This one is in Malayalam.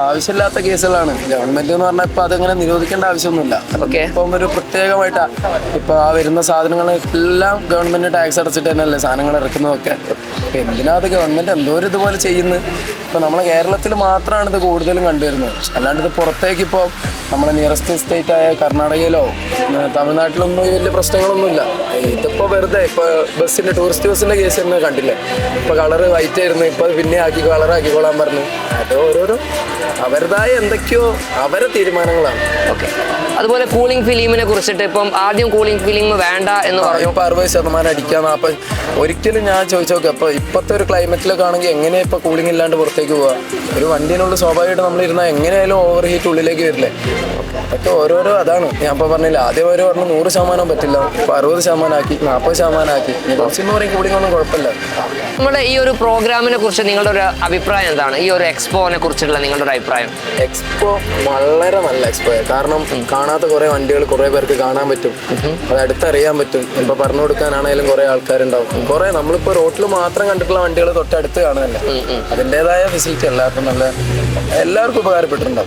ആവശ്യമില്ലാത്ത കേസുകളാണ്. ഗവൺമെന്റ് എന്ന് പറഞ്ഞാൽ ഇപ്പൊ അതങ്ങനെ നിരോധിക്കേണ്ട ആവശ്യമൊന്നുമില്ല. ഇപ്പം ഒരു പ്രത്യേകമായിട്ടാ ഇപ്പൊ ആ വരുന്ന സാധനങ്ങളെല്ലാം ഗവൺമെന്റ് ടാക്സ് അടച്ചിട്ട് തന്നെയല്ലേ സാധനങ്ങൾ ഇറക്കുന്നതൊക്കെ. എന്തിനാ അത് ഗവൺമെന്റ് എന്തോ ഒരു ഇതുപോലെ ചെയ്യുന്നത്? ഇപ്പൊ നമ്മളെ കേരളത്തിൽ മാത്രമാണ് ഇത് കൂടുതലും കണ്ടുവരുന്നത്. അല്ലാണ്ട് ഇത് പുറത്തേക്ക് ഇപ്പോൾ നമ്മളെ നിയറസ്റ്റ് സ്റ്റേറ്റ് ആയ കർണാടകയിലോ തമിഴ്നാട്ടിലൊന്നും വലിയ പ്രശ്നങ്ങളൊന്നുമില്ല. ഇതിപ്പോ വെറുതെ ഇപ്പൊ ബസ്സിന്റെ ടൂറിസ്റ്റ് ബസ്സിന്റെ കേസ് തന്നെ കണ്ടില്ലേ? ഇപ്പൊ കളറ് വൈറ്റ് ആയിരുന്നു, ഇപ്പൊ പിന്നെ കളറാക്കിക്കോളാൻ പറഞ്ഞു. അത് ഓരോരോ അവരുടേതായ എന്തൊക്കെയോ അവരെ തീരുമാനങ്ങളാണ്. ഓക്കെ. അതുപോലെ കൂളിംഗ് ഫിലിമിനെ കുറിച്ചിട്ട് ഇപ്പം ആദ്യം കൂളിംഗ് ഫിലിം വേണ്ട എന്ന് പറഞ്ഞു. ഇപ്പൊ 60% അടിക്കാന്ന്. അപ്പൊ ഒരിക്കലും ഞാൻ ചോദിച്ചു നോക്കാം, അപ്പൊ ഇപ്പത്തെ ഒരു ക്ലൈമറ്റിലൊക്കെ ആണെങ്കിൽ എങ്ങനെയാ ഇപ്പൊ കൂളിംഗ് ഇല്ലാണ്ട് പുറത്തേക്ക് പോവാ? ഒരു വണ്ടിയിലുള്ള സ്വാഭാവികമായിട്ട് നമ്മൾ ഇരുന്നാൽ എങ്ങനെയായാലും ഓവർ ഹീറ്റ് ഉള്ളിലേക്ക് വരില്ലേ? അതൊക്കെ ഓരോരോ അതാണ്. ഞാൻ ഇപ്പൊ പറഞ്ഞില്ല, ആദ്യം അവർ പറഞ്ഞു 100% പറ്റില്ല, ഇപ്പൊ 60% ആക്കി, 40% ആക്കി. കുറച്ചെന്ന് പറയും കൂളിംഗ് ഒന്നും കുഴപ്പമില്ല. നമ്മുടെ ഈ ഒരു പ്രോഗ്രാമിനെ കുറിച്ച് നിങ്ങളുടെ ഒരു അഭിപ്രായം എന്താണ്? ഈ ഒരു എക്സ്പോനെ കുറിച്ചുള്ള നിങ്ങളുടെ ഒരു അഭിപ്രായം? എക്സ്പോ വളരെ നല്ല എക്സ്പോ. കാരണം കാണാത്ത കുറെ വണ്ടികൾ കുറെ പേർക്ക് കാണാൻ പറ്റും, അത് അടുത്തറിയാൻ പറ്റും. ഇപ്പൊ പറഞ്ഞു കൊടുക്കാനാണെങ്കിലും കുറെ ആൾക്കാരുണ്ടാവും. കുറെ നമ്മളിപ്പോ റോട്ടിൽ മാത്രം കണ്ടിട്ടുള്ള വണ്ടികൾ തൊട്ടടുത്ത് കാണുന്നില്ല. അതിൻ്റെതായ ഫെസിലിറ്റി എല്ലാവർക്കും എല്ലാവർക്കും ഉപകാരപ്പെട്ടിട്ടുണ്ടാവും.